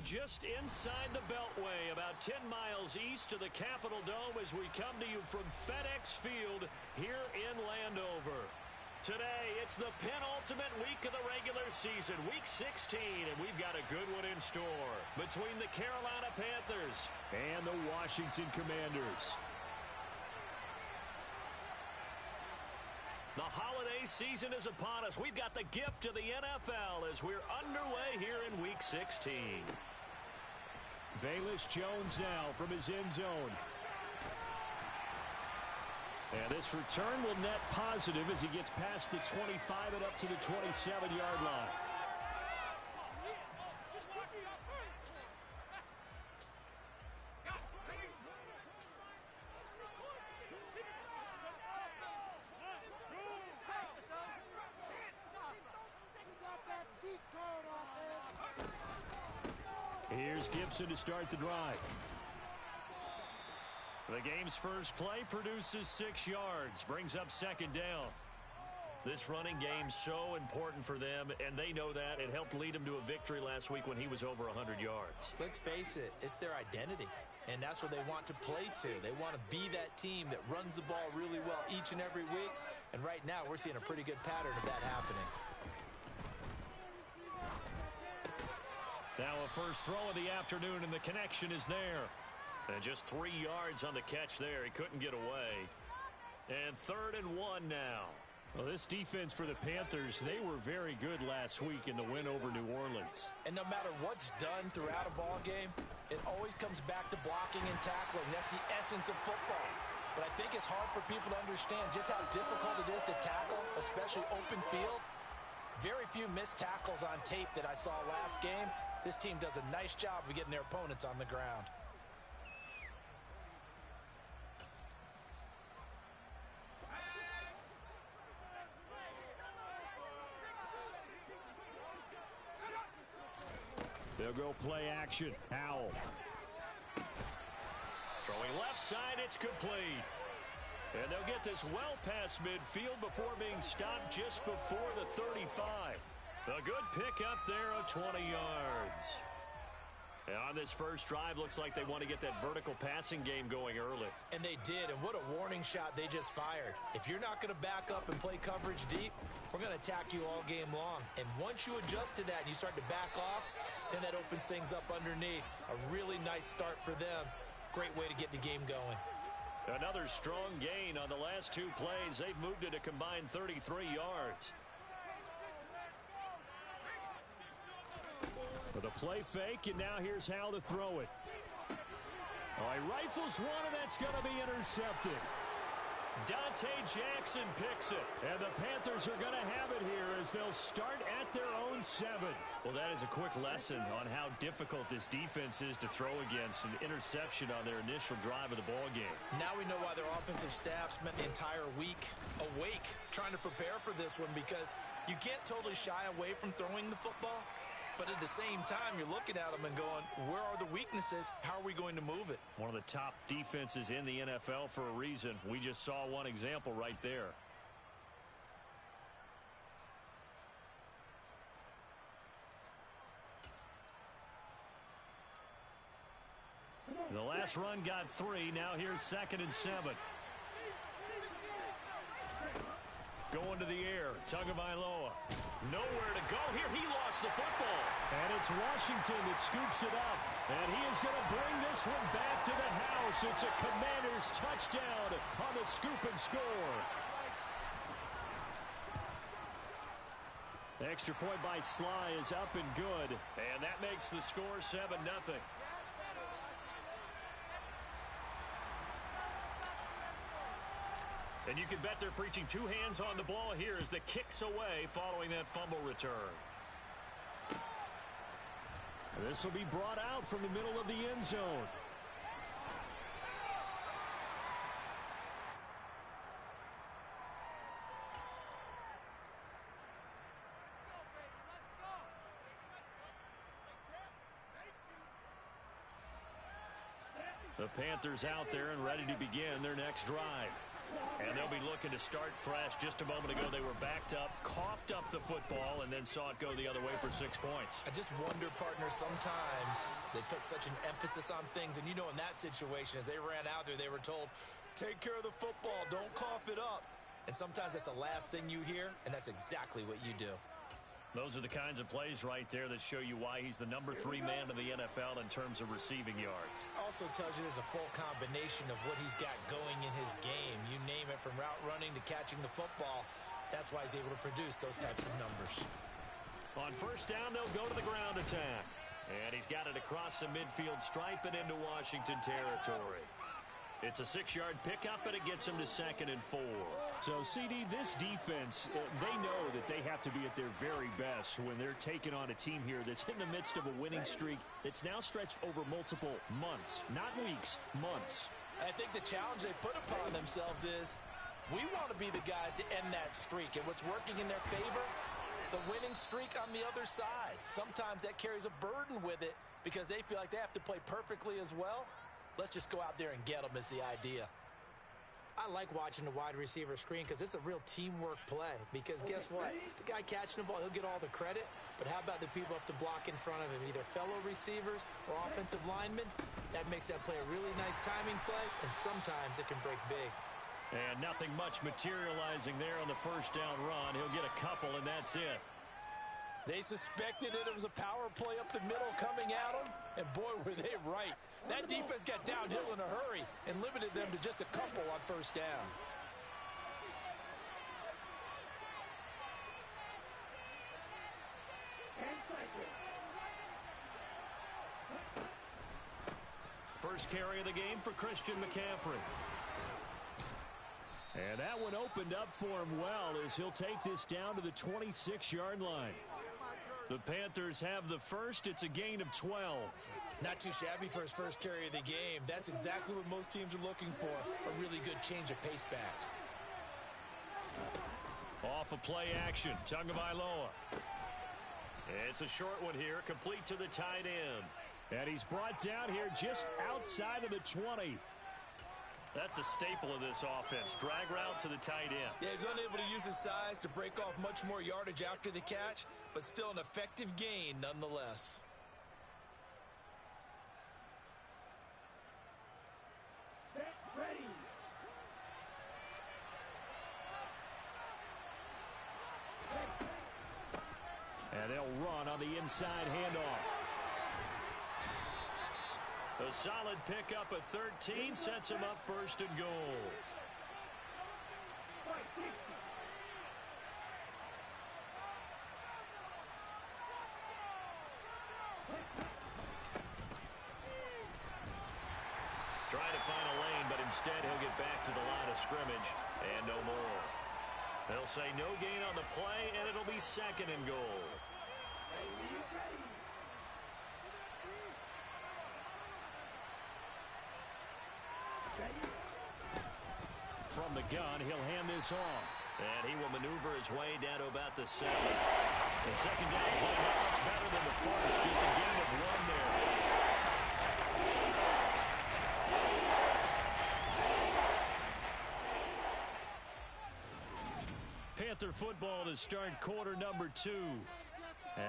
just inside the Beltway, about 10 miles east of the Capitol Dome as we come to you from FedEx Field here in Landover. Today, it's the penultimate week of the regular season, Week 16, and we've got a good one in store between the Carolina Panthers and the Washington Commanders. The holiday season is upon us. We've got the gift of the NFL as we're underway here in Week 16. Velus Jones now from his end zone. And this return will net positive as he gets past the 25 and up to the 27-yard line. Here's Gibson to start the drive. The game's first play produces 6 yards, brings up second down. This running game's so important for them, and they know that. It helped lead them to a victory last week when he was over 100 yards. Let's face it, it's their identity, and that's what they want to play to. They want to be that team that runs the ball really well each and every week, and right now we're seeing a pretty good pattern of that happening. Now a first throw of the afternoon, and the connection is there. And just 3 yards on the catch there. He couldn't get away. And 3rd and 1 now. Well, this defense for the Panthers, they were very good last week in the win over New Orleans. And no matter what's done throughout a ball game, it always comes back to blocking and tackling. That's the essence of football. But I think it's hard for people to understand just how difficult it is to tackle, especially open field. Very few missed tackles on tape that I saw last game. This team does a nice job of getting their opponents on the ground. They'll go play action. Howell. Throwing left side, it's complete. And they'll get this well past midfield before being stopped just before the 35. A good pickup there of 20 yards. And on this first drive, looks like they want to get that vertical passing game going early. And they did, and what a warning shot they just fired. If you're not going to back up and play coverage deep, we're going to attack you all game long. And once you adjust to that and you start to back off, then that opens things up underneath. A really nice start for them. Great way to get the game going. Another strong gain on the last 2 plays. They've moved it a combined 33 yards. With a play fake, and now here's how to throw it. Oh, he rifles one, and that's going to be intercepted. Dante Jackson picks it. And the Panthers are going to have it here as they'll start at their own 7. Well, that is a quick lesson on how difficult this defense is to throw against. An interception on their initial drive of the ball game. Now we know why their offensive staff spent the entire week awake trying to prepare for this one, because you can't totally shy away from throwing the football. But at the same time, you're looking at them and going, where are the weaknesses? How are we going to move it? One of the top defenses in the NFL for a reason. We just saw one example right there. The last run got 3. Now here's 2nd and 7. Going to the air. Tagovailoa. Nowhere to go here. He lost the football. And it's Washington that scoops it up. And he is going to bring this one back to the house. It's a Commanders touchdown on the scoop and score. The extra point by Sly is up and good. And that makes the score 7-0. And you can bet they're preaching 2 hands on the ball here as the kick's away following that fumble return. This will be brought out from the middle of the end zone. The Panthers out there and ready to begin their next drive. And they'll be looking to start fresh. Just a moment ago, they were backed up, coughed up the football, and then saw it go the other way for 6 points. I just wonder, partner, sometimes they put such an emphasis on things. And, you know, in that situation, as they ran out there, they were told, take care of the football, don't cough it up. And sometimes that's the last thing you hear, and that's exactly what you do. Those are the kinds of plays right there that show you why he's the number 3 man in the NFL in terms of receiving yards. Also tells you there's a full combination of what he's got going in his game. You name it, from route running to catching the football. That's why he's able to produce those types of numbers. On first down, they'll go to the ground attack. And he's got it across the midfield stripe and into Washington territory. It's a 6-yard pickup, and it gets him to 2nd and 4. So, CD, this defense, they know that they have to be at their very best when they're taking on a team here that's in the midst of a winning streak that's now stretched over multiple months, not weeks, months. I think the challenge they put upon themselves is, we want to be the guys to end that streak. And what's working in their favor? The winning streak on the other side. Sometimes that carries a burden with it because they feel like they have to play perfectly as well. Let's just go out there and get them is the idea. I like watching the wide receiver screen because it's a real teamwork play. Because guess what? The guy catching the ball, he'll get all the credit. But how about the people up to block in front of him, either fellow receivers or offensive linemen? That makes that play a really nice timing play, and sometimes it can break big. And nothing much materializing there on the first down run. He'll get a couple, and that's it. They suspected it was a power play up the middle coming at them, and boy, were they right. That defense got downhill in a hurry and limited them to just a couple on first down. First carry of the game for Christian McCaffrey. And that one opened up for him well as he'll take this down to the 26-yard line. The Panthers have the first. It's a gain of 12. Not too shabby for his first carry of the game. That's exactly what most teams are looking for, a really good change of pace back. Off a play action, Tagovailoa. It's a short one here, complete to the tight end. And he's brought down here just outside of the 20. That's a staple of this offense. Drag route to the tight end. Yeah, he's unable to use his size to break off much more yardage after the catch, but still an effective gain nonetheless. And they'll run on the inside handoff. A solid pickup at 13 sets him up first and goal. Trying to find a lane, but instead he'll get back to the line of scrimmage and no more. They'll say no gain on the play, and it'll be 2nd and goal. From the gun, he'll hand this off. And he will maneuver his way down to about the 7. The second down play not much better than the first. Just a gain of 1 there. Panther football to start quarter number 2.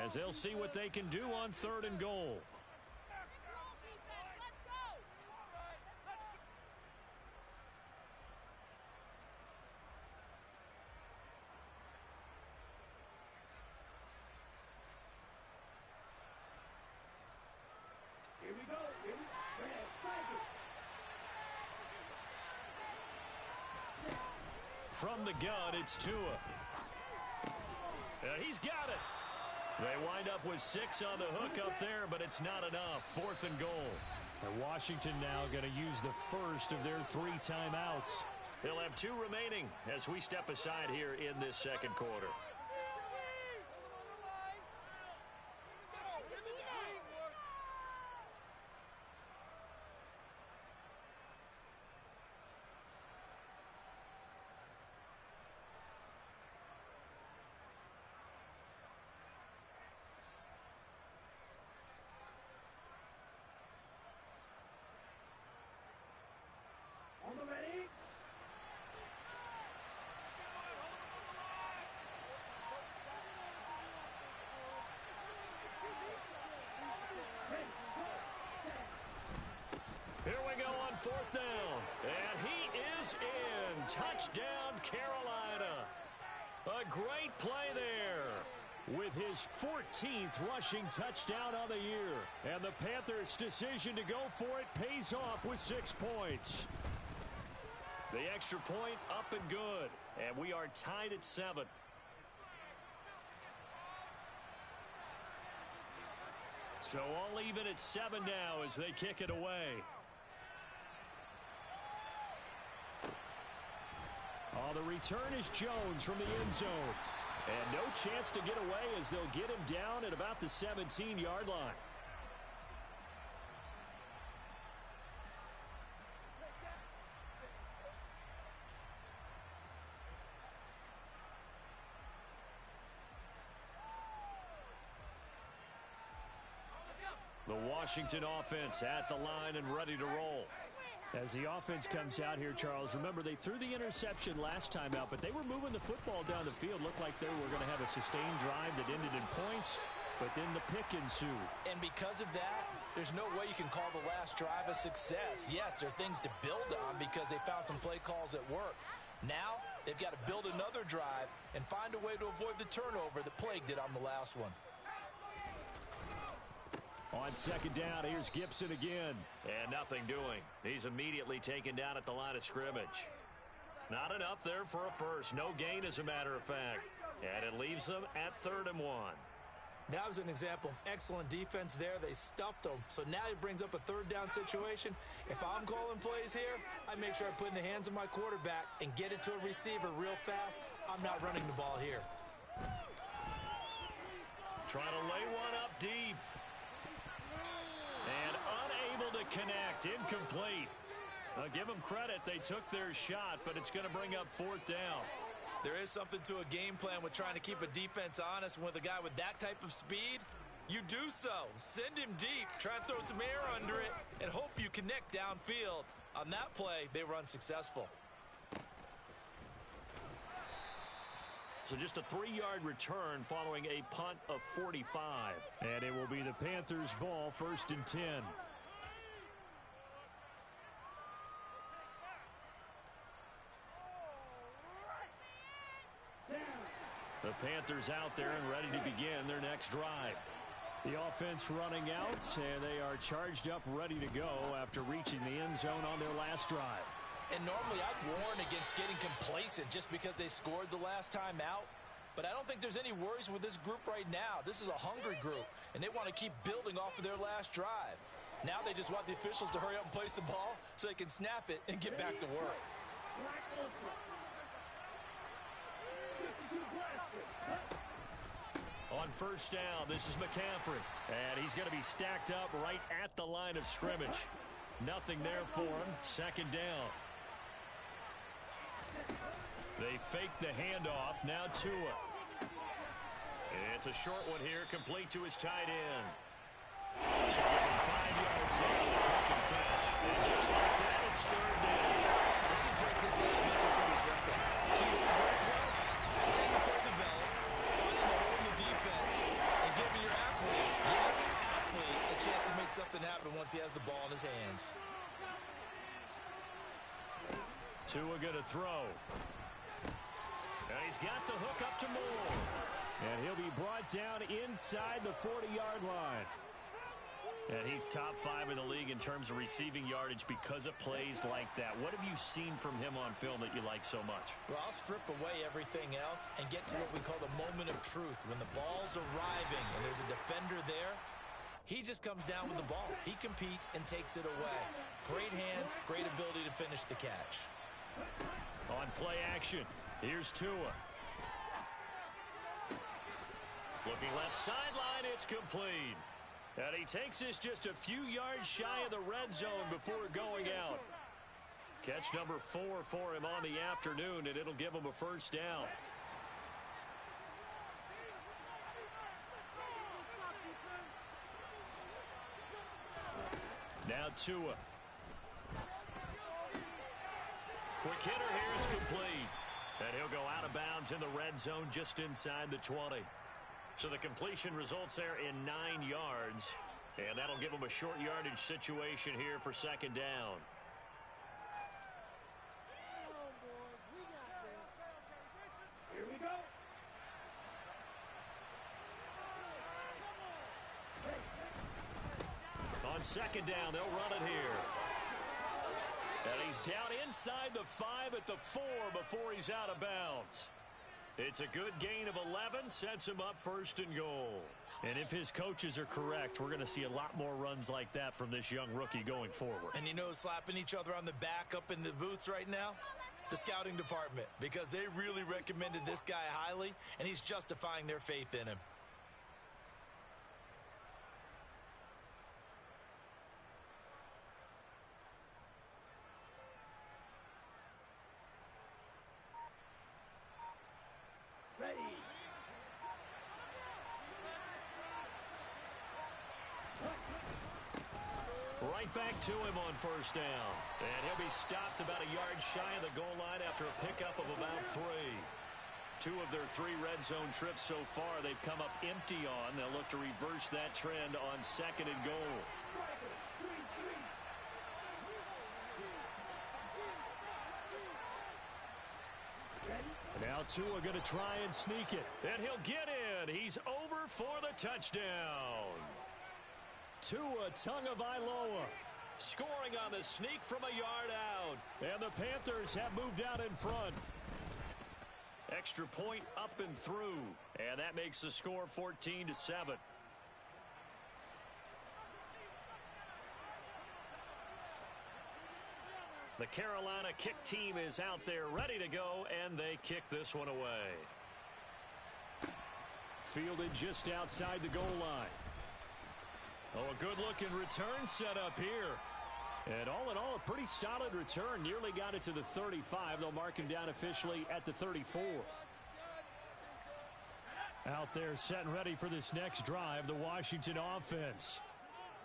As they'll see what they can do on 3rd and goal. From the gun, it's Tua. He's got it. They wind up with 6 on the hook up there, but it's not enough. 4th and goal. And Washington now going to use the first of their 3 timeouts. They'll have 2 remaining as we step aside here in this second quarter. fourth down. And he is in. Touchdown, Carolina. A great play there. With his 14th rushing touchdown on the year. And the Panthers' decision to go for it pays off with 6 points. The extra point up and good. And we are tied at 7. So all even at 7 now as they kick it away. Oh, the return is Jones from the end zone. And no chance to get away as they'll get him down at about the 17-yard line. The Washington offense at the line and ready to roll. As the offense comes out here, Charles, remember they threw the interception last time out, but they were moving the football down the field. Looked like they were going to have a sustained drive that ended in points, but then the pick ensued. And because of that, there's no way you can call the last drive a success. Yes, there are things to build on because they found some play calls that work. Now, they've got to build another drive and find a way to avoid the turnover that plagued it on the last one. On second down, here's Gibson again. And nothing doing. He's immediately taken down at the line of scrimmage. Not enough there for a first. No gain, as a matter of fact. And it leaves them at 3rd and 1. That was an example of excellent defense there. They stuffed them. So now it brings up a 3rd down situation. If I'm calling plays here, I make sure I put in the hands of my quarterback and get it to a receiver real fast. I'm not running the ball here. Trying to lay one up deep. And unable to connect. Incomplete. I'll give them credit. They took their shot, but it's going to bring up 4th down. There is something to a game plan with trying to keep a defense honest. With a guy with that type of speed, you do so. Send him deep. Try and throw some air under it and hope you connect downfield. On that play, they were unsuccessful. So just a 3-yard return following a punt of 45. And it will be the Panthers' ball, 1st and 10. The Panthers out there and ready to begin their next drive. The offense running out, and they are charged up, ready to go after reaching the end zone on their last drive. And normally I'd warn against getting complacent just because they scored the last time out. But I don't think there's any worries with this group right now. This is a hungry group, and they want to keep building off of their last drive. Now they just want the officials to hurry up and place the ball so they can snap it and get back to work. On 1st down, this is McCaffrey. And he's going to be stacked up right at the line of scrimmage. Nothing there for him. 2nd down. They fake the handoff. Now Tua. It's a short one here, complete to his tight end. So 5 yards there on the catch and catch. And just like that, it's 3rd down. Let's just break this down and make it pretty simple. Key to the drag run, letting the play develop, finding the hole in the defense, and giving your athlete, yes, athlete, a chance to make something happen once he has the ball in his hands. Tua going to throw. And he's got the hook up to Moore. And he'll be brought down inside the 40-yard line. And he's top 5 in the league in terms of receiving yardage because of plays like that. What have you seen from him on film that you like so much? Well, I'll strip away everything else and get to what we call the moment of truth. When the ball's arriving and there's a defender there, he just comes down with the ball. He competes and takes it away. Great hands, great ability to finish the catch. On play action, here's Tua. Looking left sideline, it's complete. And he takes this just a few yards shy of the red zone before going out. Catch number 4 for him on the afternoon, and it'll give him a 1st down. Now Tua. Quick hitter here, it's complete. And he'll go out of bounds in the red zone just inside the 20. So the completion results there in 9 yards. And that'll give him a short yardage situation here for 2nd down. On second down, they'll run it here. And he's down inside the 5 at the 4 before he's out of bounds. It's a good gain of 11, sets him up first and goal. And if his coaches are correct, we're going to see a lot more runs like that from this young rookie going forward. And you know, slapping each other on the back up in the booths right now? The scouting department, because they really recommended this guy highly, and he's justifying their faith in him. Right back to him on first down. And he'll be stopped about a yard shy of the goal line after a pickup of about 3. 2 of their 3 red zone trips so far they've come up empty on. They'll look to reverse that trend on second and goal. Now Tua going to try and sneak it. And he'll get in. He's over for the touchdown. Tua Tagovailoa scoring on the sneak from a yard out. And the Panthers have moved out in front. Extra point up and through. And that makes the score 14-7. The Carolina kick team is out there ready to go, and they kick this one away. Fielded just outside the goal line. Oh, a good-looking return set up here. And all in all, a pretty solid return. Nearly got it to the 35. They'll mark him down officially at the 34. Out there set and ready for this next drive, the Washington offense.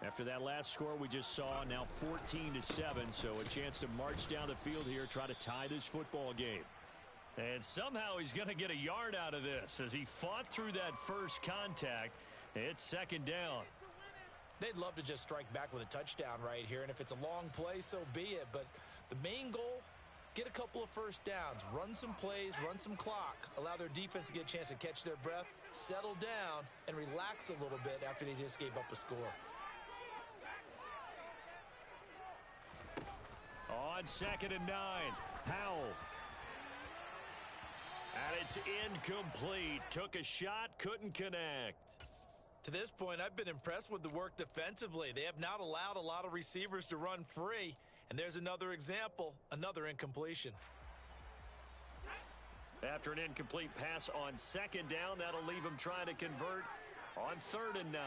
After that last score we just saw, now 14-7, so a chance to march down the field here, try to tie this football game. And somehow he's going to get a yard out of this as he fought through that first contact. It's second down. They'd love to just strike back with a touchdown right here, and if it's a long play, so be it. But the main goal, get a couple of first downs, run some plays, run some clock, allow their defense to get a chance to catch their breath, settle down, and relax a little bit after they just gave up a score. On second and 9, Howell. And it's incomplete. Took a shot, couldn't connect. To this point, I've been impressed with the work defensively. They have not allowed a lot of receivers to run free. And there's another example, another incompletion. After an incomplete pass on second down, that'll leave him trying to convert on third and 9.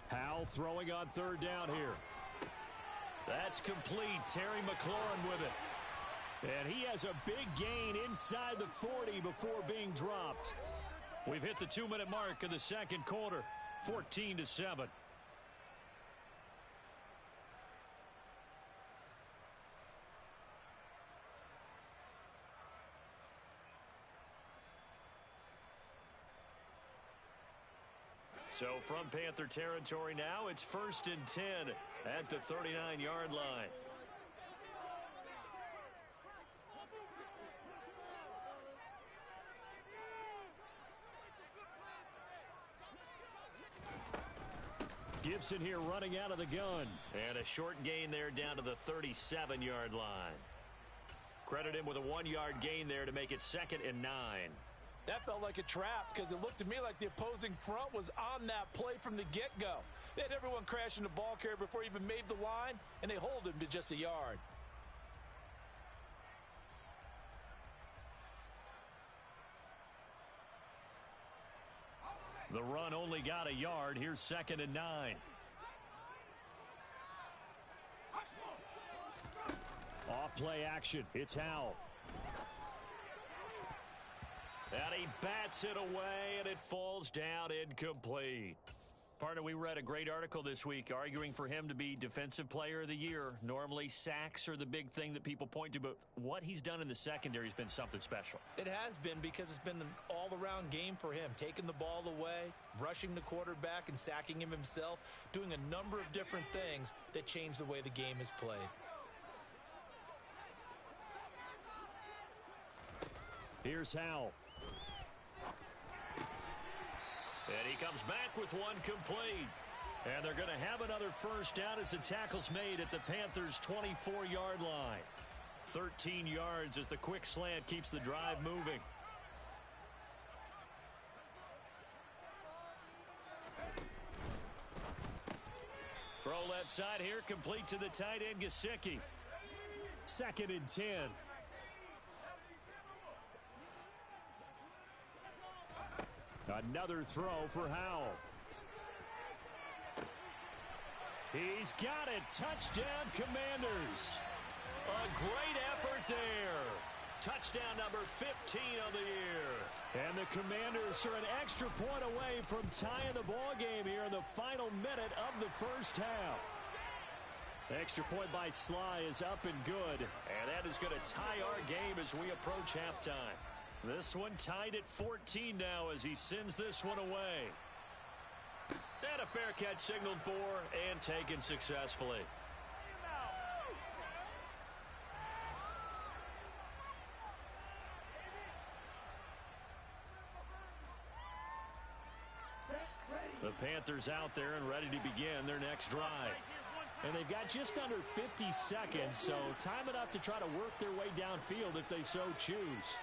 Howell throwing on third down here. That's complete. Terry McLaurin with it. And he has a big gain inside the 40 before being dropped. We've hit the 2-minute mark of the second quarter. 14-7. So from Panther territory now, it's 1st and 10 at the 39-yard line. Gibson here running out of the gun. And a short gain there down to the 37-yard line. Credit him with a 1-yard gain there to make it 2nd and 9. That felt like a trap because it looked to me like the opposing front was on that play from the get-go. They had everyone crashing the ball carrier before he even made the line, and they hold him to just a yard. The run only got a yard. Here's 2nd and 9. Off play action. It's Howell. And he bats it away, and it falls down incomplete. Partner, we read a great article this week arguing for him to be Defensive Player of the Year. Normally, sacks are the big thing that people point to, but what he's done in the secondary has been something special. It has been because it's been an all-around game for him. Taking the ball away, rushing the quarterback, and sacking him himself, doing a number of different things that change the way the game is played. Here's Howell. And he comes back with one complete. And they're going to have another first down as the tackle's made at the Panthers' 24-yard line. 13 yards as the quick slant keeps the drive moving. Throw left side here, complete to the tight end, Gesicki. 2nd and 10. Another throw for Howell. He's got it. Touchdown, Commanders. A great effort there. Touchdown number 15 of the year. And the Commanders are an extra point away from tying the ball game here in the final minute of the first half. The extra point by Sly is up and good. And that is going to tie our game as we approach halftime. This one tied at 14 now as he sends this one away. And a fair catch signaled for and taken successfully. The Panthers out there and ready to begin their next drive. And they've got just under 50 seconds, so time enough to try to work their way downfield if they so choose.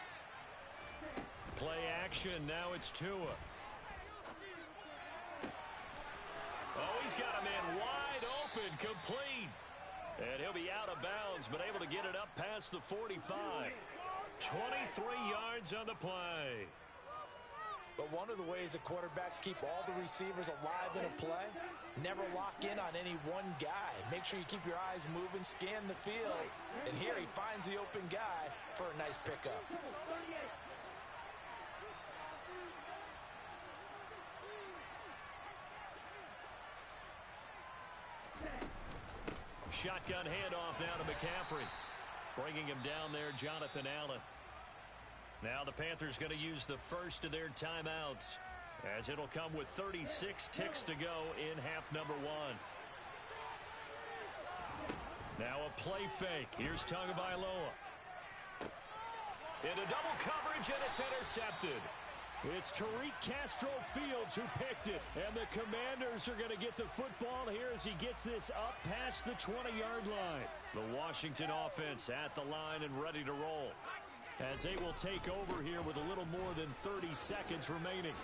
Play action, now it's Tua. Oh, he's got a man wide open, complete. And he'll be out of bounds, but able to get it up past the 45. 23 yards on the play. But one of the ways the quarterbacks keep all the receivers alive in a play, never lock in on any one guy. Make sure you keep your eyes moving, scan the field. And here he finds the open guy for a nice pickup. Shotgun handoff now to McCaffrey. Bringing him down there, Jonathan Allen. Now the Panthers going to use the first of their timeouts, as it'll come with 36 ticks to go in half number one. Now a play fake. Here's Tagovailoa. Into double coverage, and it's intercepted. It's Tariq Castro-Fields who picked it, and the Commanders are going to get the football here as he gets this up past the 20-yard line. The Washington offense at the line and ready to roll, as they will take over here with a little more than 30 seconds remaining.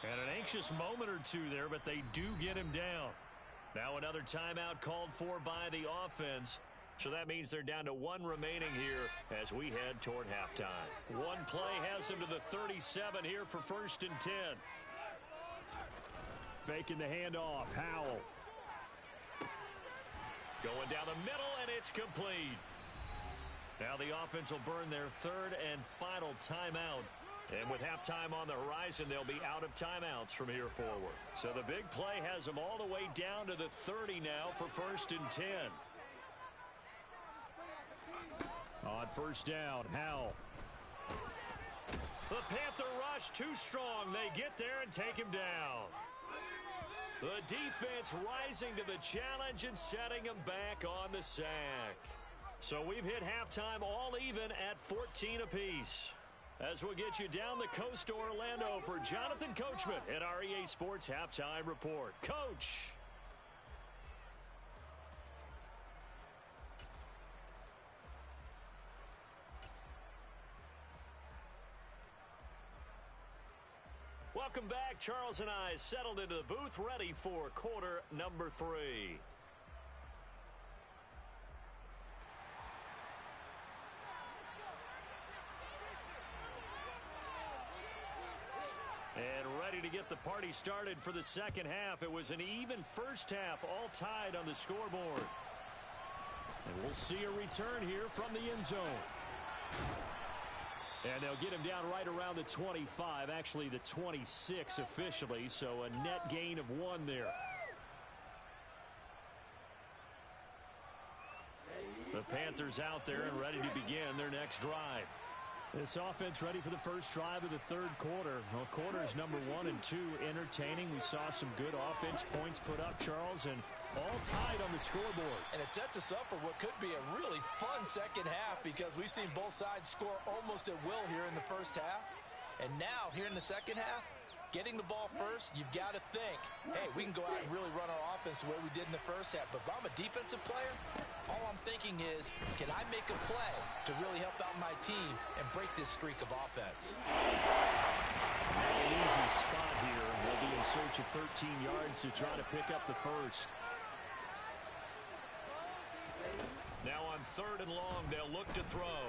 And an anxious moment or two there, but they do get him down. Now another timeout called for by the offense. So that means they're down to one remaining here as we head toward halftime. One play has them to the 37 here for 1st and 10. Faking the handoff. Howell. Going down the middle, and it's complete. Now the offense will burn their 3rd and final timeout. And with halftime on the horizon, they'll be out of timeouts from here forward. So the big play has them all the way down to the 30 now for 1st and 10. On 1st down, Howell. The Panther rush too strong. They get there and take him down. The defense rising to the challenge and setting him back on the sack. So we've hit halftime all even at 14 apiece. As we'll get you down the coast to Orlando for Jonathan Coachman at our EA Sports Halftime Report. Coach. Welcome back. Charles and I settled into the booth, ready for quarter number 3. And ready to get the party started for the second half. It was an even first half, all tied on the scoreboard. And we'll see a return here from the end zone. And they'll get him down right around the 25, actually the 26 officially, so a net gain of 1 there. The Panthers out there and ready to begin their next drive. This offense ready for the first drive of the 3rd quarter. Well, quarters number 1 and 2 entertaining. We saw some good offense points put up, Charles, and all tied on the scoreboard. And it sets us up for what could be a really fun second half, because we've seen both sides score almost at will here in the first half. And now, here in the second half, Getting the ball first, you've got to think, hey, we can go out and really run our offense the way we did in the first half. But if I'm a defensive player, all I'm thinking is, can I make a play to really help out my team and break this streak of offense? Not an easy spot here. They'll be in search of 13 yards to try to pick up the first. Now on 3rd and long, they'll look to throw.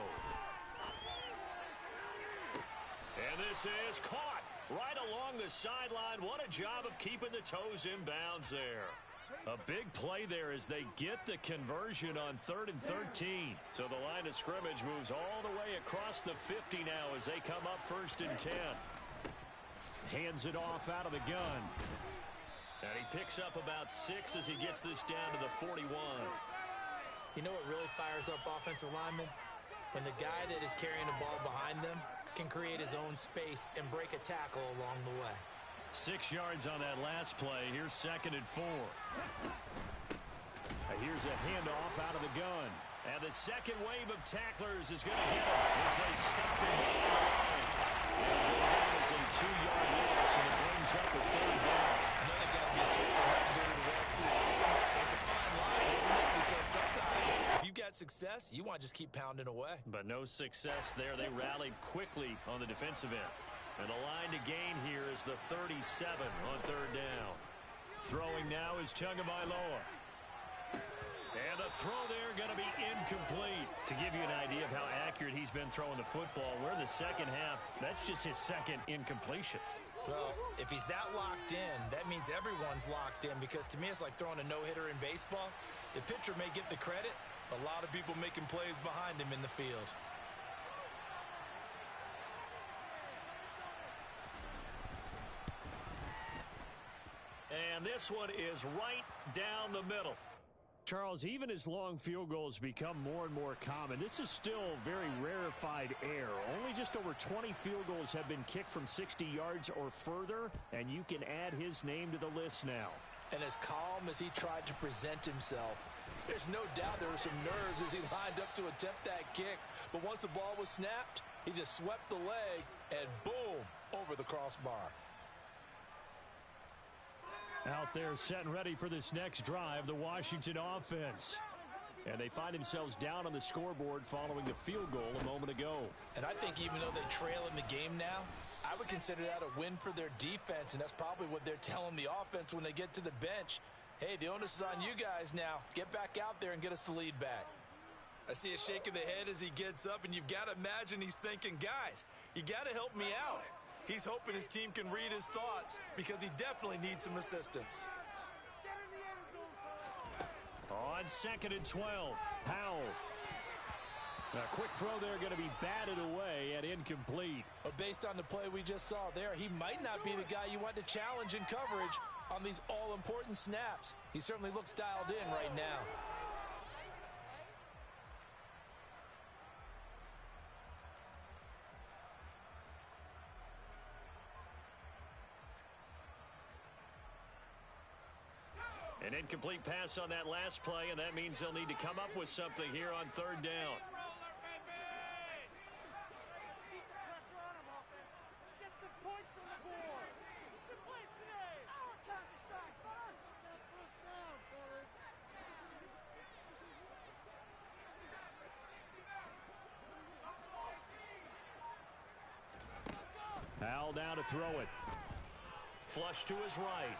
And this is caught right along the sideline. What a job of keeping the toes in bounds there. A big play there as they get the conversion on 3rd and 13. So the line of scrimmage moves all the way across the 50 now as they come up 1st and 10. Hands it off out of the gun. And he picks up about 6 as he gets this down to the 41. You know what really fires up offensive linemen? When the guy that is carrying the ball behind them can create his own space and break a tackle along the way. 6 yards on that last play. Here's 2nd and 4. Here's a handoff out of the gun. And the second wave of tacklers is going to get him as they stop him on the line. And that is a 2-yard loss, and it brings up a 3rd down. I know they got to be careful not to go to the well too often. It's a fine line, isn't it? Because sometimes if you've got success, you want to just keep pounding away. But no success there. They rallied quickly on the defensive end. And the line to gain here is the 37 on 3rd down. Throwing now is Tagovailoa. And the throw there going to be incomplete. To give you an idea of how accurate he's been throwing the football, we're in the second half. That's just his 2nd incompletion. Well, if he's that locked in, that means everyone's locked in, because to me it's like throwing a no-hitter in baseball. The pitcher may get the credit, but a lot of people making plays behind him in the field. And this one is right down the middle. Charles, even as long field goals become more and more common, this is still very rarefied air. Only just over 20 field goals have been kicked from 60 yards or further, and you can add his name to the list now. And as calm as he tried to present himself, there's no doubt there were some nerves as he lined up to attempt that kick. But once the ball was snapped, he just swept the leg and boom, over the crossbar. Out there setting ready for this next drive, the Washington offense. And they find themselves down on the scoreboard following the field goal a moment ago. And I think even though they trail in the game now, I would consider that a win for their defense, and that's probably what they're telling the offense when they get to the bench. Hey, the onus is on you guys now. Get back out there and get us the lead back. I see a shake of the head as he gets up, and you've got to imagine he's thinking, guys, you got to help me out. He's hoping his team can read his thoughts because he definitely needs some assistance. On 2nd and 12, Powell. A quick throw there going to be batted away and incomplete. But based on the play we just saw there, he might not be the guy you want to challenge in coverage on these all-important snaps. He certainly looks dialed in right now. An incomplete pass on that last play, and that means they'll need to come up with something here on 3rd down. Powell down to throw it. Flush to his right.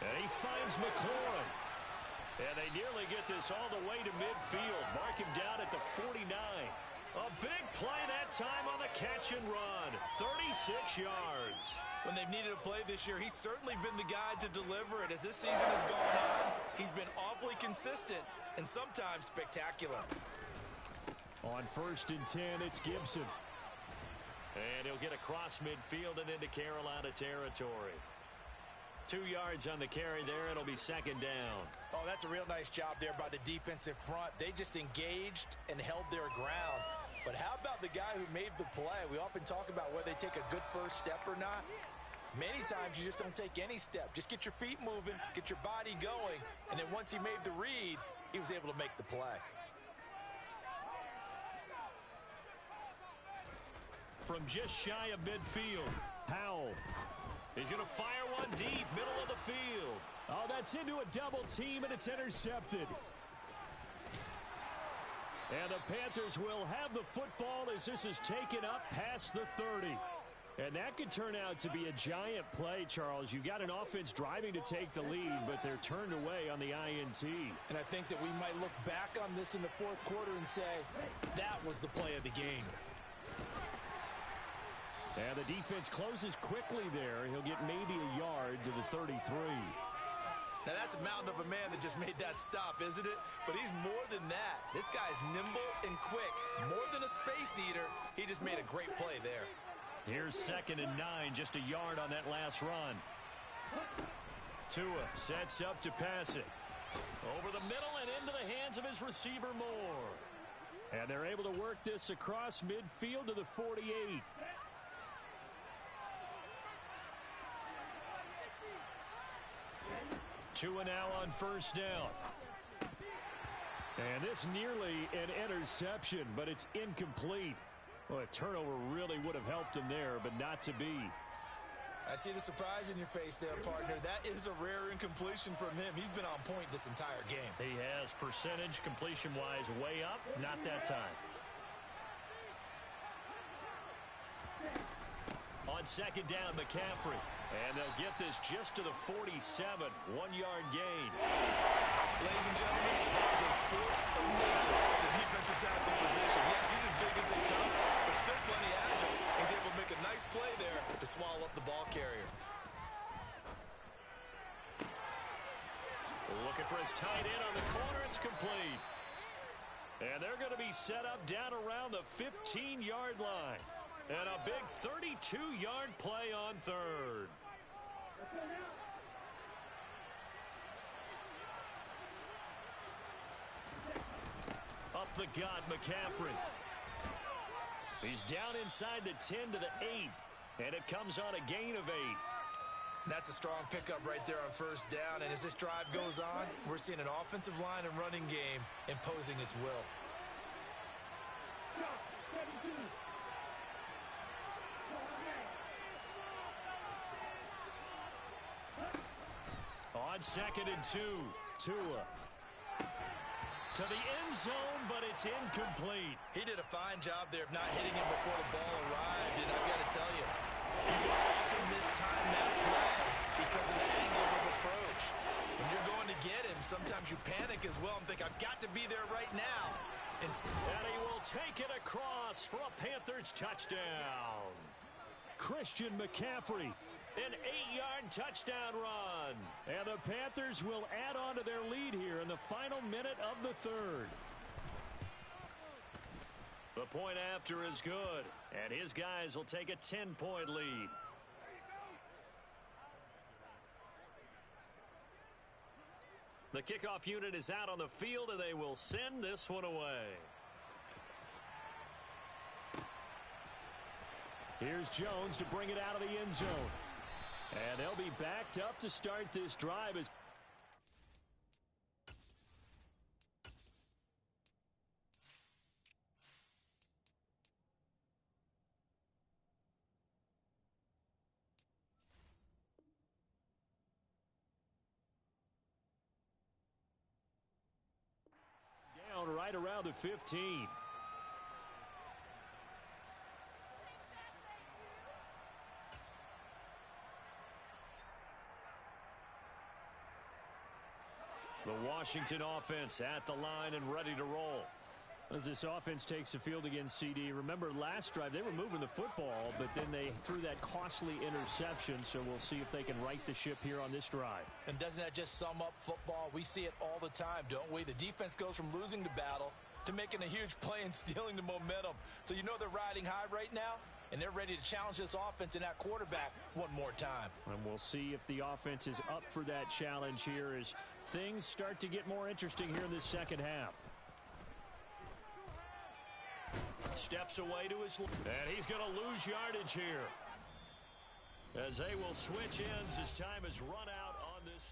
And he finds McLaurin. And they nearly get this all the way to midfield. Mark him down at the 49. A big play that time on the catch and run. 36 yards. When they've needed a play this year, he's certainly been the guy to deliver it. As this season has gone on, he's been awfully consistent and sometimes spectacular. On 1st and 10, it's Gibson. And he'll get across midfield and into Carolina territory. 2 yards on the carry there. It'll be 2nd down. Oh, that's a real nice job there by the defensive front. They just engaged and held their ground. But how about the guy who made the play? We often talk about whether they take a good first step or not. Many times you just don't take any step. Just get your feet moving, get your body going, and then once he made the read, he was able to make the play. from just shy of midfield. Howell. He's going to fire one deep, middle of the field. Oh, that's into a double team, and it's intercepted. And the Panthers will have the football as this is taken up past the 30. And that could turn out to be a giant play, Charles. You've got an offense driving to take the lead, but they're turned away on the INT. And I think that we might look back on this in the fourth quarter and say, that was the play of the game. And the defense closes quickly there. He'll get maybe a yard to the 33. Now, that's a mountain of a man that just made that stop, isn't it? But he's more than that. This guy's nimble and quick. More than a space eater, he just made a great play there. Here's 2nd and 9, just a yard on that last run. Tua sets up to pass it. Over the middle and into the hands of his receiver Moore. And they're able to work this across midfield to the 48. Tua now on first down. And this nearly an interception, but it's incomplete. Well, a turnover really would have helped him there, but not to be. I see the surprise in your face there, partner. That is a rare incompletion from him. He's been on point this entire game. He has percentage completion-wise way up. Not that time. On 2nd down, McCaffrey. And they'll get this just to the 47. 1-yard gain. Ladies and gentlemen, that is a force of nature at the defensive tackle position. Yes, he's as big as they come, but still plenty agile. He's able to make a nice play there to swallow up the ball carrier. Looking for his tight end on the corner. It's complete. And they're going to be set up down around the 15-yard line. And a big 32-yard play on 3rd. Up the gut, McCaffrey. He's down inside the 10 to the 8. And it comes on a gain of 8. That's a strong pickup right there on first down. And as this drive goes on, we're seeing an offensive line and running game imposing its will. On 2nd and 2, Tua. To the end zone, but it's incomplete. He did a fine job there of not hitting him before the ball arrived. And I've got to tell you, you can often mistime that play because of the angles of approach. When you're going to get him, sometimes you panic as well and think, I've got to be there right now. And he will take it across for a Panthers touchdown. Christian McCaffrey. An 8-yard touchdown run. And the Panthers will add on to their lead here in the final minute of the 3rd. The point after is good. And his guys will take a 10-point lead. The kickoff unit is out on the field, and they will send this one away. Here's Jones to bring it out of the end zone. And they'll be backed up to start this drive as down right around the 15. The Washington offense at the line and ready to roll. As this offense takes the field against CD, remember last drive they were moving the football, but then they threw that costly interception, so we'll see if they can right the ship here on this drive. And doesn't that just sum up football? We see it all the time, don't we? The defense goes from losing the battle to making a huge play and stealing the momentum. So you know they're riding high right now, and they're ready to challenge this offense and that quarterback one more time. And we'll see if the offense is up for that challenge here as things start to get more interesting here in the second half. Steps away to his left. And he's going to lose yardage here. As they will switch ends as time is run out on this.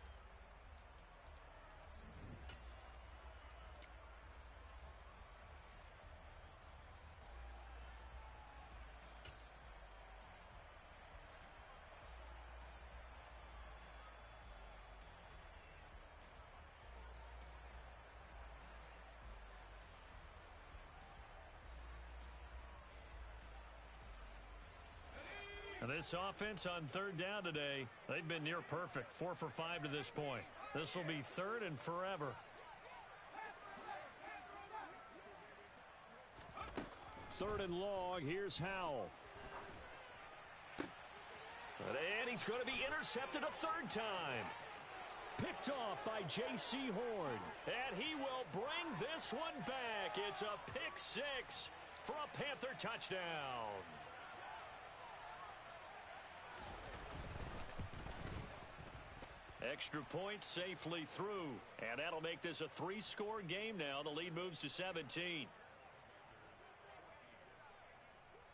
This offense on third down today, they've been near perfect. 4 for 5 to this point. This will be third and forever. Third and long. Here's Howell. And he's going to be intercepted a third time. Picked off by J.C. Horn. And he will bring this one back. It's a pick six for a Panther touchdown. Extra point safely through. And that'll make this a 3-score game now. The lead moves to 17.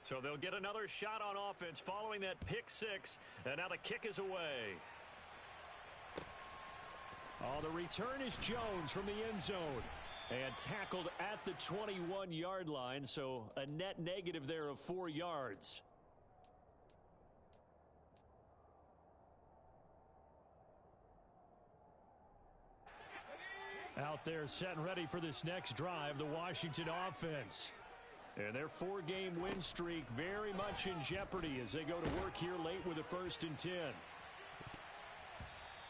So they'll get another shot on offense following that pick six. And now the kick is away. Oh, the return is Jones from the end zone. And tackled at the 21-yard line, so a net negative there of 4 yards. Out there set and ready for this next drive, the Washington offense. And their 4-game win streak very much in jeopardy as they go to work here late with a 1st and 10.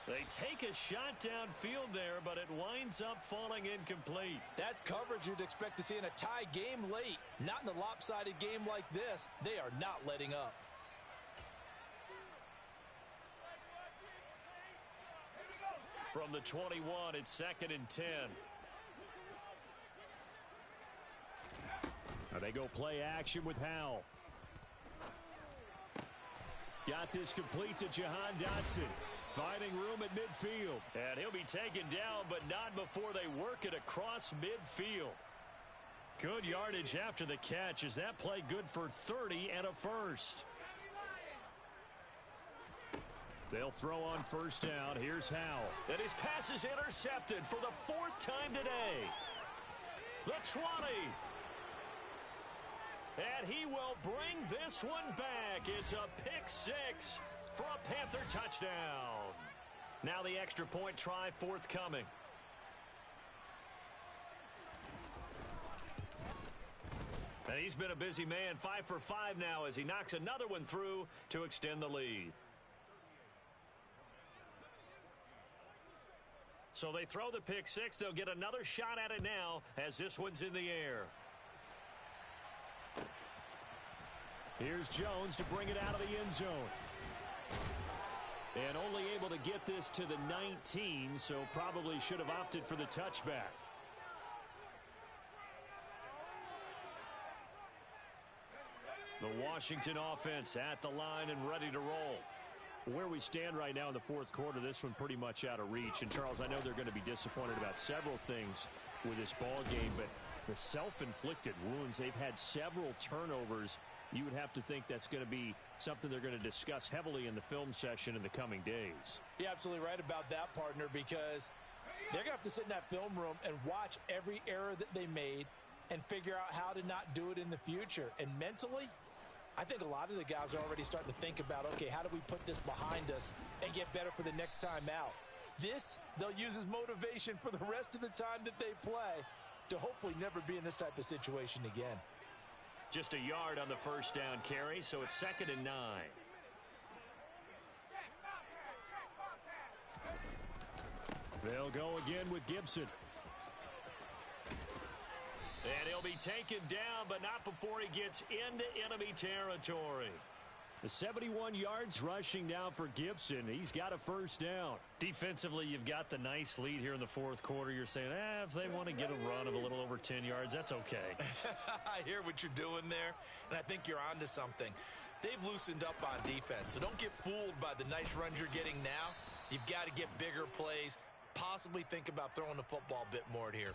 They take a shot downfield there, but it winds up falling incomplete. That's coverage you'd expect to see in a tie game late. Not in a lopsided game like this. They are not letting up. From the 21, it's 2nd and 10. Now they go play action with Howell. Got this complete to Jahan Dotson. Finding room at midfield. And he'll be taken down, but not before they work it across midfield. Good yardage after the catch. Is that play good for 30 and a first? They'll throw on 1st down. Here's Howell. And his pass is intercepted for the 4th time today. The 20. And he will bring this one back. It's a pick six for a Panther touchdown. Now the extra point try forthcoming. And he's been a busy man. 5 for 5 now as he knocks another one through to extend the lead. So they throw the pick six. They'll get another shot at it now as this one's in the air. Here's Jones to bring it out of the end zone. And only able to get this to the 19, so probably should have opted for the touchback. The Washington offense at the line and ready to roll. Where we stand right now in the 4th quarter, this one pretty much out of reach. And, Charles, I know they're going to be disappointed about several things with this ball game, but the self-inflicted wounds, they've had several turnovers. You would have to think that's going to be something they're going to discuss heavily in the film session in the coming days. You're absolutely right about that, partner, because they're going to have to sit in that film room and watch every error that they made and figure out how to not do it in the future. And mentally, I think a lot of the guys are already starting to think about, okay, how do we put this behind us and get better for the next time out? This, they'll use as motivation for the rest of the time that they play to hopefully never be in this type of situation again. Just a yard on the 1st down carry, so it's 2nd and 9. They'll go again with Gibson. And he'll be taken down, but not before he gets into enemy territory. The 71 yards rushing now for Gibson. He's got a 1st down. Defensively, you've got the nice lead here in the 4th quarter. You're saying, if they want to get a run of a little over 10 yards, that's okay. I hear what you're doing there, and I think you're onto something. They've loosened up on defense, so don't get fooled by the nice runs you're getting now. You've got to get bigger plays, possibly think about throwing the football a bit more here.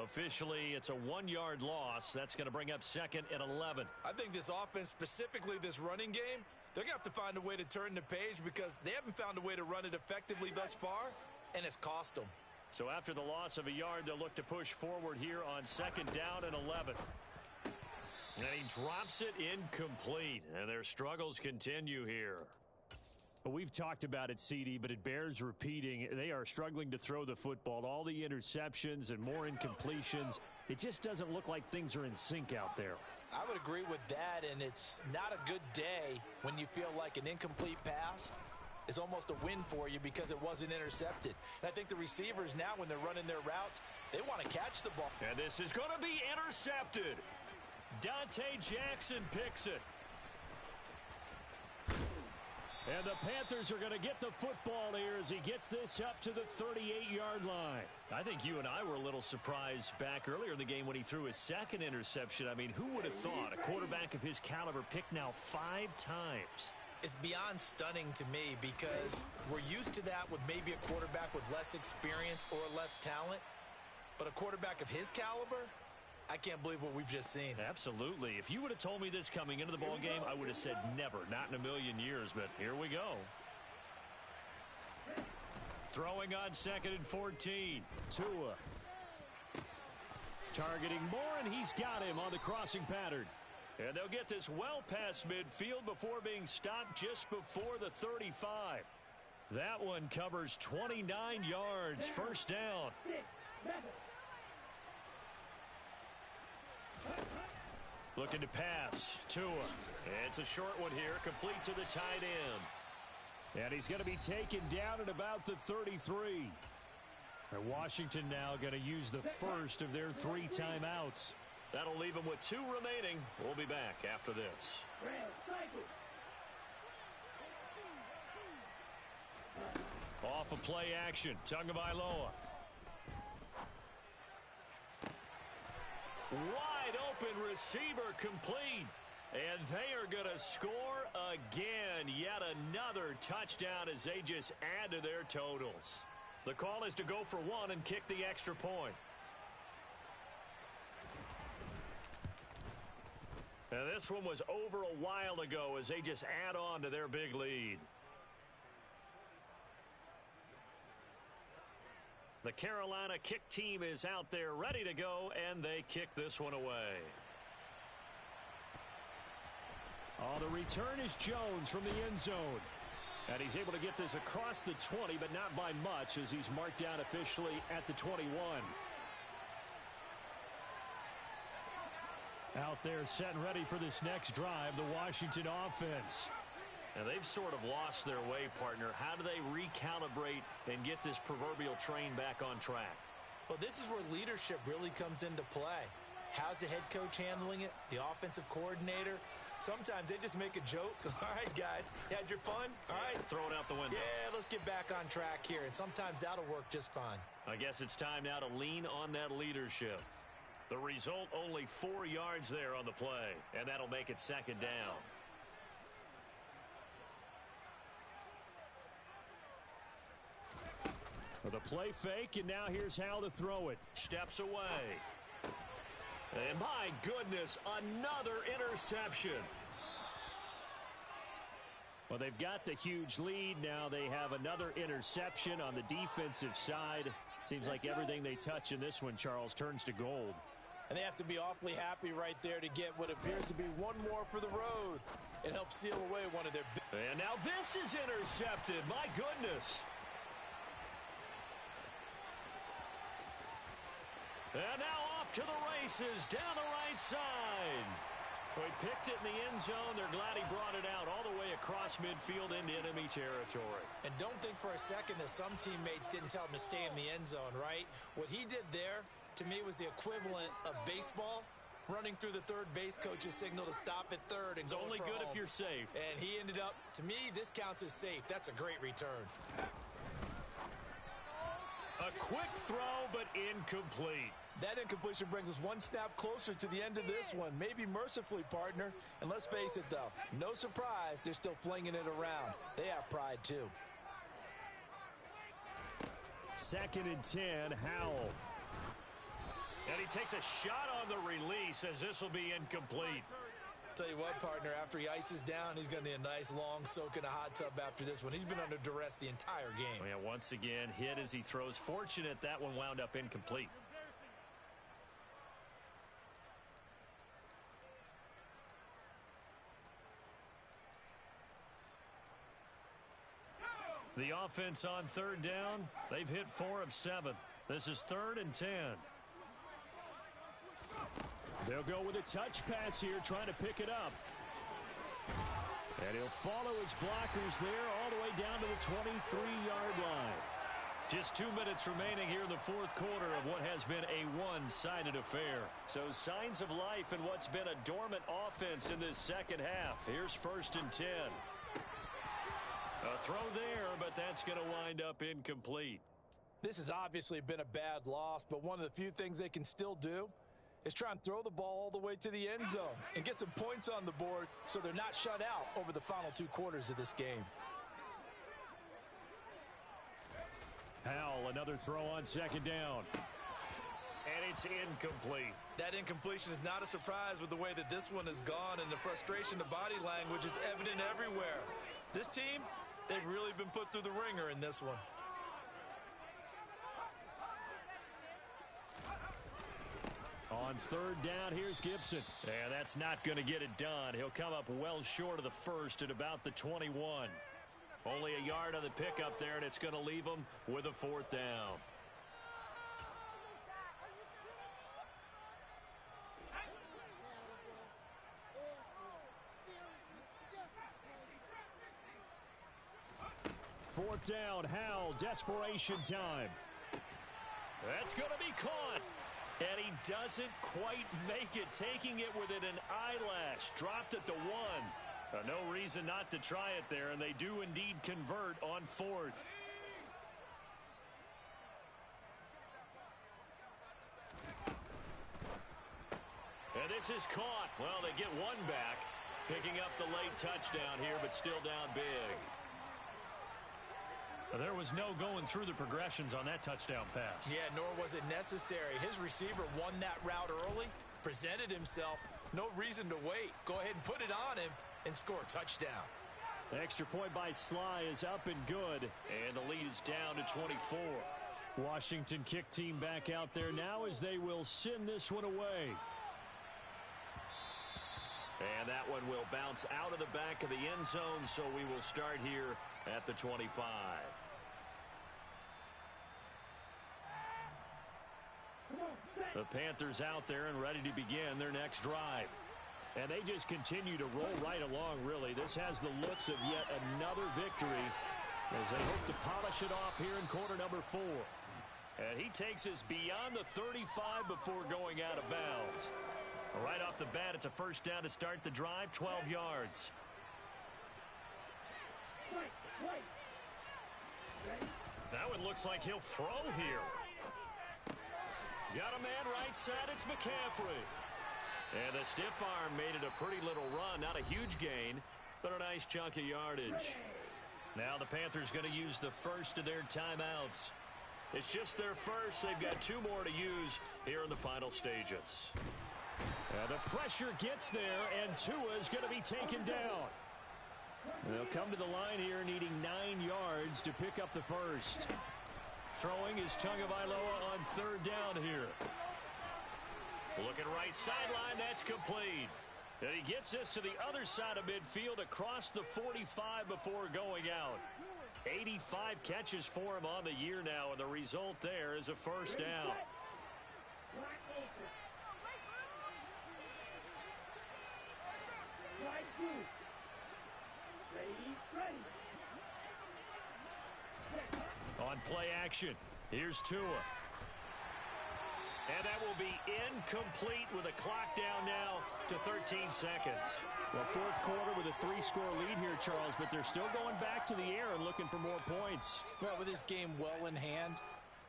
Officially, it's a 1-yard loss. That's going to bring up 2nd and 11. I think this offense, specifically this running game, they're going to have to find a way to turn the page because they haven't found a way to run it effectively thus far, and it's cost them. So after the loss of a yard, they'll look to push forward here on 2nd down and 11. And he drops it incomplete, and their struggles continue here. We've talked about it, CD, but it bears repeating. They are struggling to throw the football. All the interceptions and more incompletions. It just doesn't look like things are in sync out there. I would agree with that, and it's not a good day when you feel like an incomplete pass is almost a win for you because it wasn't intercepted. And I think the receivers now, when they're running their routes, they want to catch the ball. And this is going to be intercepted. Dante Jackson picks it. And the Panthers are going to get the football here as he gets this up to the 38-yard line. I think you and I were a little surprised back earlier in the game when he threw his second interception. I mean, who would have thought a quarterback of his caliber picked now 5 times? It's beyond stunning to me because we're used to that with maybe a quarterback with less experience or less talent. But a quarterback of his caliber, I can't believe what we've just seen. Absolutely. If you would have told me this coming into the ball game, I would have said never, not in a million years, but here we go. Throwing on 2nd and 14. Tua. Targeting Moore, and he's got him on the crossing pattern. And they'll get this well past midfield before being stopped just before the 35. That one covers 29 yards. First down. Looking to pass. Tua. It's a short one here, complete to the tight end. And he's going to be taken down at about the 33. And Washington now going to use the first of their 3 timeouts. That'll leave him with 2 remaining. We'll be back after this. Off of play action. Tagovailoa. Wide open receiver complete. And they are going to score again. Yet another touchdown as they just add to their totals. The call is to go for 1 and kick the extra point. And this one was over a while ago as they just add on to their big lead. The Carolina kick team is out there ready to go, and they kick this one away. Oh, the return is Jones from the end zone. And he's able to get this across the 20, but not by much as he's marked down officially at the 21. Out there set and ready for this next drive, the Washington offense. And they've sort of lost their way, partner. How do they recalibrate and get this proverbial train back on track? Well, this is where leadership really comes into play. How's the head coach handling it? The offensive coordinator? Sometimes they just make a joke. All right, guys, you had your fun? All right. Throw it out the window. Yeah, let's get back on track here. And sometimes that'll work just fine. I guess it's time now to lean on that leadership. The result, only 4 yards there on the play, and that'll make it 2nd down. The play fake, and now here's how to throw it. Steps away. And my goodness, another interception. Well, they've got the huge lead. Now they have another interception on the defensive side. Seems like everything they touch in this one, Charles, turns to gold. And they have to be awfully happy right there to get what appears to be one more for the road. It helps seal away one of their big. And now this is intercepted. My goodness. And now off to the races down the right side. We picked it in the end zone. They're glad he brought it out all the way across midfield into enemy territory. And don't think for a second that some teammates didn't tell him to stay in the end zone, right? What he did there, to me, was the equivalent of baseball running through the third base coach's signal to stop at third. And it's only good if you're safe. And he ended up, to me, this counts as safe. That's a great return. A quick throw, but incomplete. That incompletion brings us one snap closer to the end of this one. Maybe mercifully, partner. And let's face it, though, no surprise, they're still flinging it around. They have pride, too. 2nd and 10, Howell. And he takes a shot on the release as this will be incomplete. Tell you what, partner, after he ices down, he's going to need a nice long soak in a hot tub after this one. He's been under duress the entire game. Oh, yeah, once again, hit as he throws. Fortunate that one wound up incomplete. The offense on 3rd down. They've hit 4 of 7. This is 3rd and 10. They'll go with a touch pass here, trying to pick it up. And he'll follow his blockers there all the way down to the 23-yard line. Just 2 minutes remaining here in the fourth quarter of what has been a one-sided affair. So signs of life in what's been a dormant offense in this second half. Here's 1st and 10. A throw there, but that's going to wind up incomplete. This has obviously been a bad loss, but one of the few things they can still do is try and throw the ball all the way to the end zone and get some points on the board so they're not shut out over the final 2 quarters of this game. Howell, another throw on 2nd down. And it's incomplete. That incompletion is not a surprise with the way that this one has gone, and the frustration, the body language is evident everywhere. This team, they've really been put through the ringer in this one. On 3rd down, here's Gibson. And that's not going to get it done. He'll come up well short of the first at about the 21. Only a yard on the pickup there, and it's going to leave him with a 4th down. Fourth down, Howell, desperation time. That's going to be caught. And he doesn't quite make it, taking it within an eyelash. Dropped at the 1. No reason not to try it there, and they do indeed convert on 4th. And this is caught. Well, they get 1 back, picking up the late touchdown here, but still down big. There was no going through the progressions on that touchdown pass. Yeah, nor was it necessary. His receiver won that route early, presented himself. No reason to wait. Go ahead and put it on him and score a touchdown. The extra point by Sly is up and good. And the lead is down to 24. Washington kick team back out there now as they will send this one away. And that one will bounce out of the back of the end zone, so we will start here at the 25. The Panthers out there and ready to begin their next drive. And they just continue to roll right along, really. This has the looks of yet another victory as they hope to polish it off here in quarter number 4. And he takes us beyond the 35 before going out of bounds. Right off the bat, it's a 1st down to start the drive, 12 yards. That one looks like he'll throw here. Got a man right side, it's McCaffrey. And the stiff arm made it a pretty little run. Not a huge gain, but a nice chunk of yardage. Now the Panthers going to use the first of their timeouts. It's just their first. They've got 2 more to use here in the final stages. And the pressure gets there, and Tua is going to be taken down. They'll come to the line here needing 9 yards to pick up the first. Throwing is Tagovailoa on 3rd down here. Looking right sideline, that's complete. And he gets this to the other side of midfield across the 45 before going out. 85 catches for him on the year now, and the result there is a 1st down. On play action, here's Tua. And that will be incomplete with a clock down now to 13 seconds. Well, fourth quarter with a 3-score lead here, Charles, but they're still going back to the air and looking for more points. Well, with this game well in hand,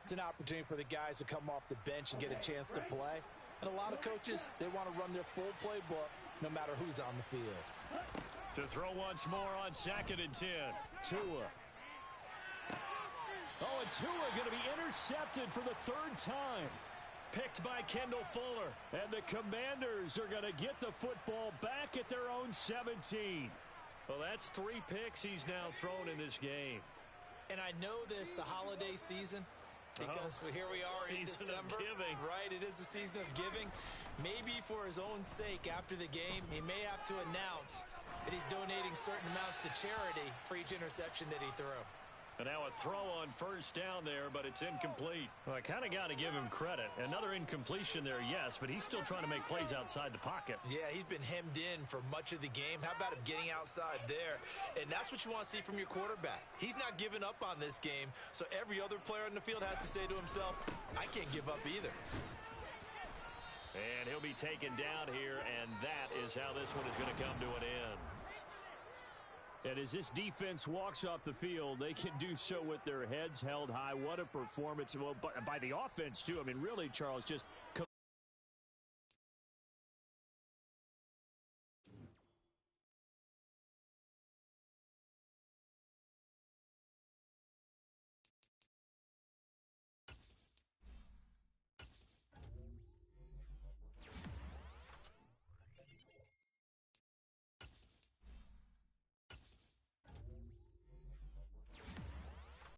it's an opportunity for the guys to come off the bench and get a chance to play. And a lot of coaches, they want to run their full playbook no matter who's on the field. To throw once more on 2nd and 10. Tua. Oh, and Tua going to be intercepted for the 3rd time. Picked by Kendall Fuller. And the Commanders are going to get the football back at their own 17. Well, that's 3 picks he's now thrown in this game. And I know this, the holiday season, because here we are in December. Season of giving. Right, it is the season of giving. Maybe for his own sake after the game, he may have to announce that he's donating certain amounts to charity for each interception that he threw. And now a throw on first down there, but it's incomplete. Well, I kind of got to give him credit. Another incompletion there, yes, but he's still trying to make plays outside the pocket. Yeah, he's been hemmed in for much of the game. How about him getting outside there? And that's what you want to see from your quarterback. He's not giving up on this game, so every other player in the field has to say to himself, I can't give up either. And he'll be taken down here, and that is how this one is going to come to an end. And as this defense walks off the field, they can do so with their heads held high. What a performance. Well, by the offense, too. I mean, really, Charles, just